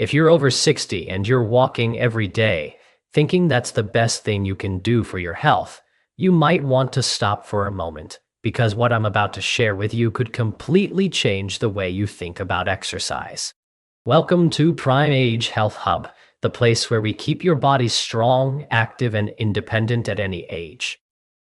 If you're over 60 and you're walking every day, thinking that's the best thing you can do for your health, you might want to stop for a moment, because what I'm about to share with you could completely change the way you think about exercise. Welcome to Prime Age Health Hub, the place where we keep your body strong, active, and independent at any age.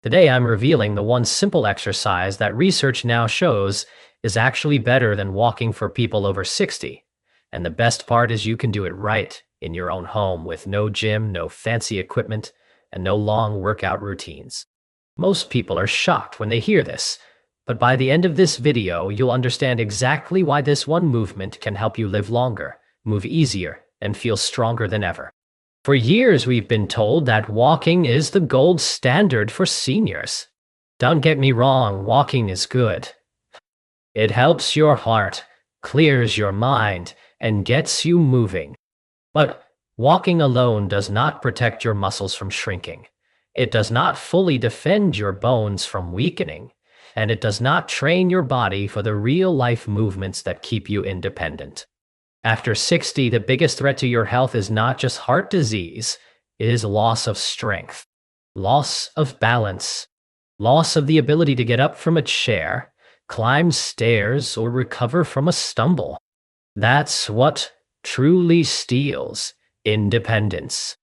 Today I'm revealing the one simple exercise that research now shows is actually better than walking for people over 60. And the best part is you can do it right in your own home with no gym, no fancy equipment, and no long workout routines. Most people are shocked when they hear this, but by the end of this video, you'll understand exactly why this one movement can help you live longer, move easier, and feel stronger than ever. For years, we've been told that walking is the gold standard for seniors. Don't get me wrong, walking is good. It helps your heart, clears your mind, and gets you moving. But walking alone does not protect your muscles from shrinking. It does not fully defend your bones from weakening, and it does not train your body for the real-life movements that keep you independent. After 60, the biggest threat to your health is not just heart disease, it is loss of strength, loss of balance, loss of the ability to get up from a chair, climb stairs, or recover from a stumble. That's what truly steals independence.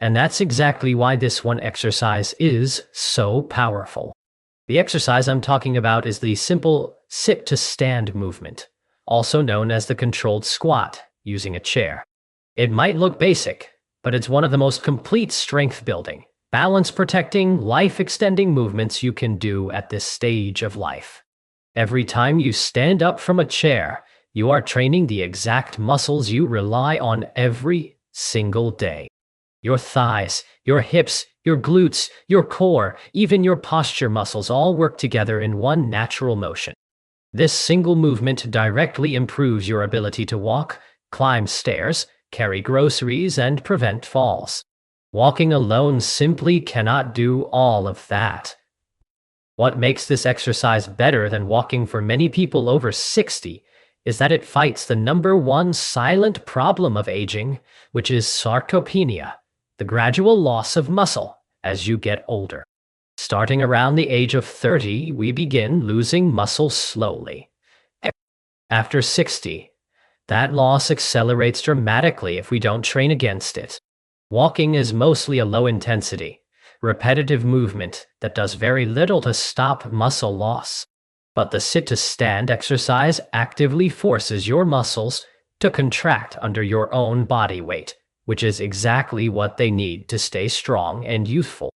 And that's exactly why this one exercise is so powerful. The exercise I'm talking about is the simple sit-to-stand movement, also known as the controlled squat using a chair. It might look basic, but it's one of the most complete strength-building, balance-protecting, life-extending movements you can do at this stage of life. Every time you stand up from a chair, you are training the exact muscles you rely on every single day. Your thighs, your hips, your glutes, your core, even your posture muscles all work together in one natural motion. This single movement directly improves your ability to walk, climb stairs, carry groceries, and prevent falls. Walking alone simply cannot do all of that. What makes this exercise better than walking for many people over 60 is that it fights the #1 silent problem of aging, which is sarcopenia, the gradual loss of muscle as you get older. Starting around the age of 30, we begin losing muscle slowly. After 60, that loss accelerates dramatically if we don't train against it. Walking is mostly a low-intensity, repetitive movement that does very little to stop muscle loss. But the sit-to-stand exercise actively forces your muscles to contract under your own body weight, which is exactly what they need to stay strong and youthful.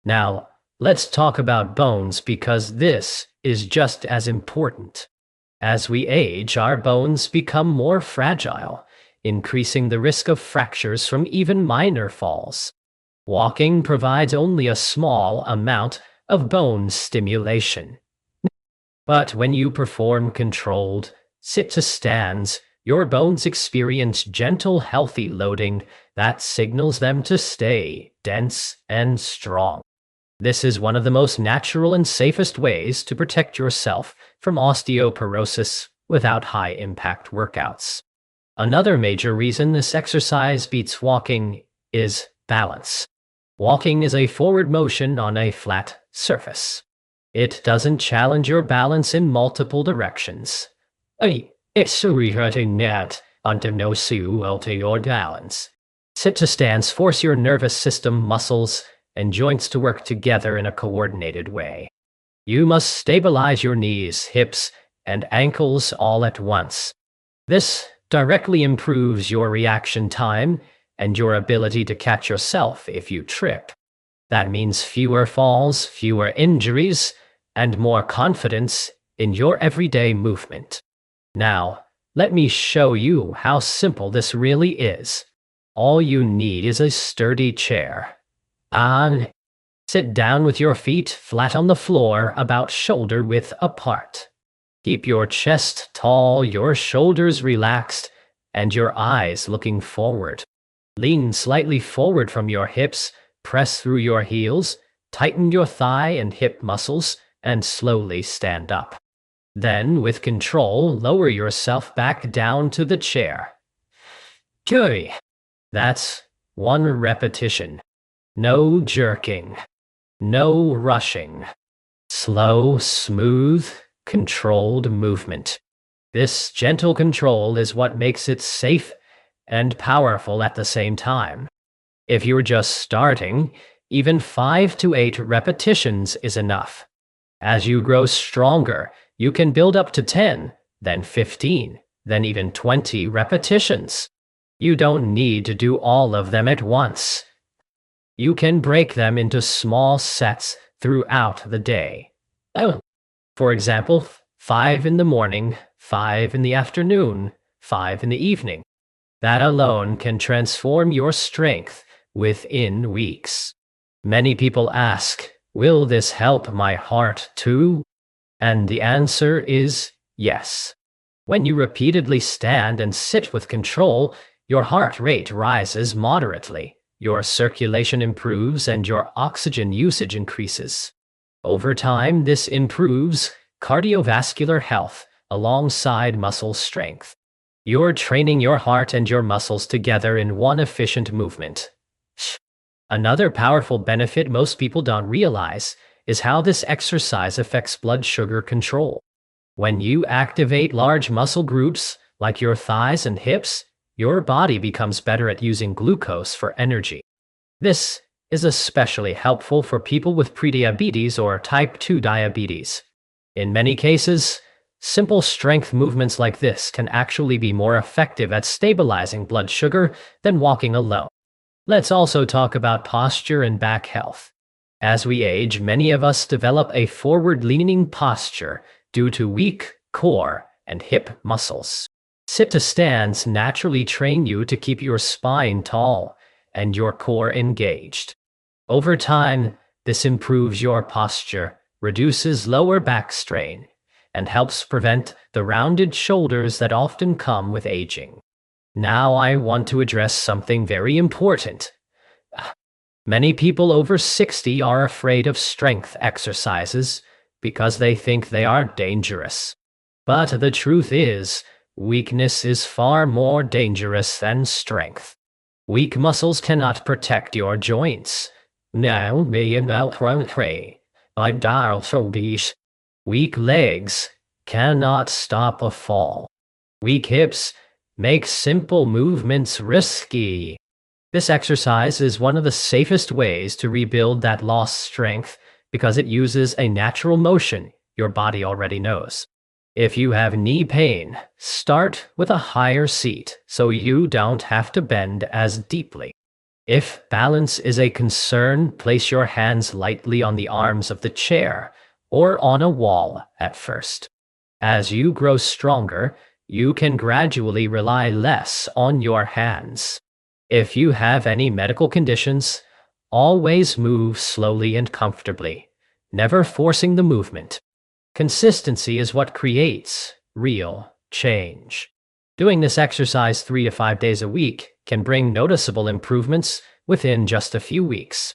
Now, let's talk about bones because this is just as important. As we age, our bones become more fragile, increasing the risk of fractures from even minor falls. Walking provides only a small amount of bone stimulation. But when you perform controlled sit-to-stands, your bones experience gentle, healthy loading that signals them to stay dense and strong. This is one of the most natural and safest ways to protect yourself from osteoporosis without high-impact workouts. Another major reason this exercise beats walking is balance. Walking is a forward motion on a flat surface. It doesn't challenge your balance in multiple directions. It's hurting net under no alter your balance. Sit-to-stands force your nervous system, muscles, and joints to work together in a coordinated way. You must stabilize your knees, hips, and ankles all at once. This directly improves your reaction time and your ability to catch yourself if you trip. That means fewer falls, fewer injuries, and more confidence in your everyday movement. Now, let me show you how simple this really is. All you need is a sturdy chair. Sit down with your feet flat on the floor, about shoulder width apart. Keep your chest tall, your shoulders relaxed, and your eyes looking forward. Lean slightly forward from your hips, press through your heels, tighten your thigh and hip muscles, and slowly stand up. Then, with control, lower yourself back down to the chair. Good. That's one repetition. No jerking. No rushing. Slow, smooth, controlled movement. This gentle control is what makes it safe and powerful at the same time. If you're just starting, even 5 to 8 repetitions is enough. As you grow stronger, you can build up to 10, then 15, then even 20 repetitions. You don't need to do all of them at once. You can break them into small sets throughout the day. For example, 5 in the morning, 5 in the afternoon, 5 in the evening. That alone can transform your strength within weeks. Many people ask, will this help my heart too? And the answer is yes. When you repeatedly stand and sit with control, your heart rate rises moderately, your circulation improves, and your oxygen usage increases. Over time, this improves cardiovascular health alongside muscle strength. You're training your heart and your muscles together in one efficient movement. Another powerful benefit most people don't realize is how this exercise affects blood sugar control. When you activate large muscle groups like your thighs and hips, your body becomes better at using glucose for energy. This is especially helpful for people with prediabetes or type 2 diabetes. In many cases, simple strength movements like this can actually be more effective at stabilizing blood sugar than walking alone. Let's also talk about posture and back health. As we age, many of us develop a forward-leaning posture due to weak core and hip muscles. Sit-to-stands naturally train you to keep your spine tall and your core engaged. Over time, this improves your posture, reduces lower back strain, and helps prevent the rounded shoulders that often come with aging. Now I want to address something very important. Many people over 60 are afraid of strength exercises because they think they are dangerous. But the truth is, weakness is far more dangerous than strength. Weak muscles cannot protect your joints. Now, weak legs cannot stop a fall. Weak hips make simple movements risky. This exercise is one of the safest ways to rebuild that lost strength because it uses a natural motion your body already knows. If you have knee pain, start with a higher seat so you don't have to bend as deeply. If balance is a concern, place your hands lightly on the arms of the chair or on a wall at first. As you grow stronger, you can gradually rely less on your hands. If you have any medical conditions, always move slowly and comfortably, never forcing the movement. Consistency is what creates real change. Doing this exercise 3 to 5 days a week can bring noticeable improvements within just a few weeks.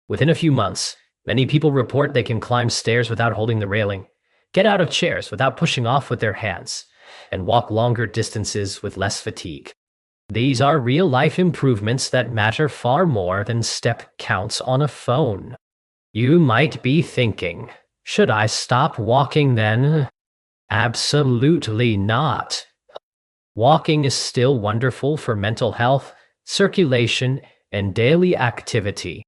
Within a few months, many people report they can climb stairs without holding the railing, get out of chairs without pushing off with their hands, and walk longer distances with less fatigue. These are real-life improvements that matter far more than step counts on a phone. You might be thinking, should I stop walking then? Absolutely not. Walking is still wonderful for mental health, circulation, and daily activity.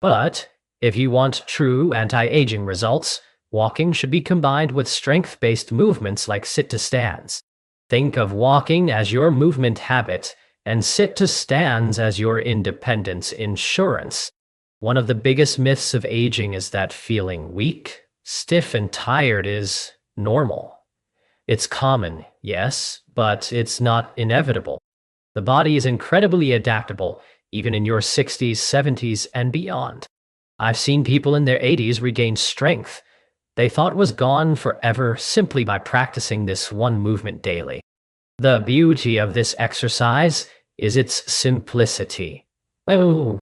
But if you want true anti-aging results, walking should be combined with strength-based movements like sit-to-stands. Think of walking as your movement habit and sit-to-stands as your independence insurance. One of the biggest myths of aging is that feeling weak, stiff, and tired is normal. It's common, yes, but it's not inevitable. The body is incredibly adaptable, even in your 60s, 70s, and beyond. I've seen people in their 80s regain strength they thought was gone forever simply by practicing this one movement daily. The beauty of this exercise is its simplicity. Oh,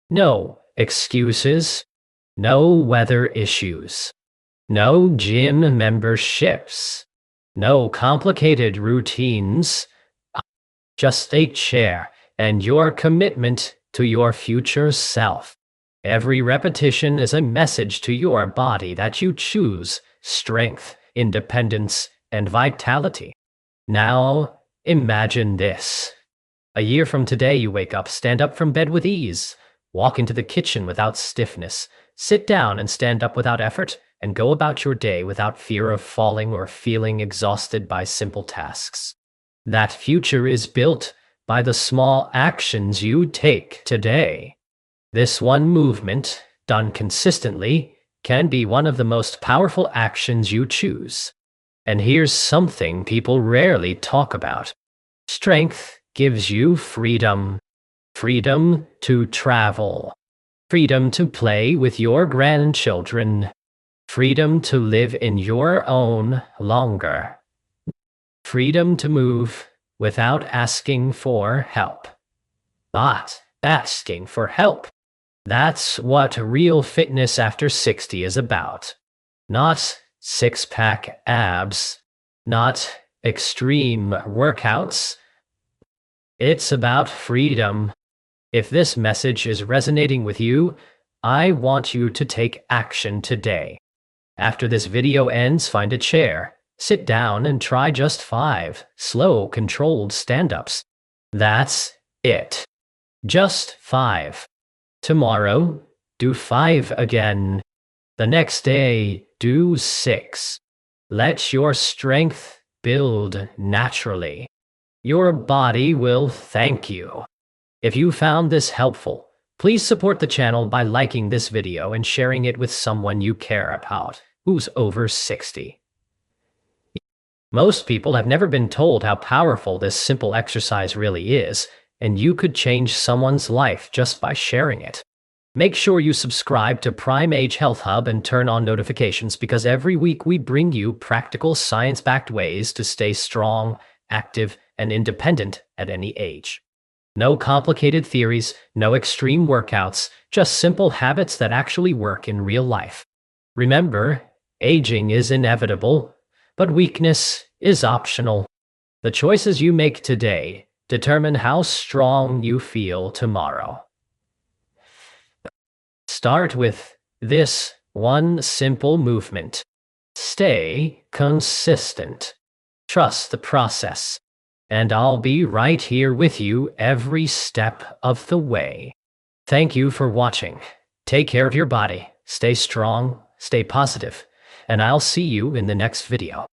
no excuses, no weather issues, no gym memberships, no complicated routines, just a chair and your commitment to your future self. Every repetition is a message to your body that you choose strength, independence, and vitality. Now, imagine this. A year from today, you wake up, stand up from bed with ease, walk into the kitchen without stiffness, sit down and stand up without effort, and go about your day without fear of falling or feeling exhausted by simple tasks. That future is built by the small actions you take today. This one movement, done consistently, can be one of the most powerful actions you choose. And here's something people rarely talk about. Strength gives you freedom. Freedom to travel. Freedom to play with your grandchildren. Freedom to live in your own longer. Freedom to move without asking for help. Not asking for help. That's what real fitness after 60 is about. Not six-pack abs. Not extreme workouts. It's about freedom. If this message is resonating with you, I want you to take action today. After this video ends, find a chair, sit down, and try just 5 slow, controlled stand-ups. That's it. Just 5. Tomorrow, do 5 again. The next day, do 6. Let your strength build naturally. Your body will thank you. If you found this helpful, please support the channel by liking this video and sharing it with someone you care about who's over 60. Most people have never been told how powerful this simple exercise really is, and you could change someone's life just by sharing it. Make sure you subscribe to Prime Age Health Hub and turn on notifications, because every week we bring you practical, science-backed ways to stay strong, active, and independent at any age. No complicated theories, no extreme workouts, just simple habits that actually work in real life. Remember, aging is inevitable, but weakness is optional. The choices you make today determine how strong you feel tomorrow. Start with this one simple movement. Stay consistent. Trust the process. And I'll be right here with you every step of the way. Thank you for watching. Take care of your body, stay strong, stay positive, and I'll see you in the next video.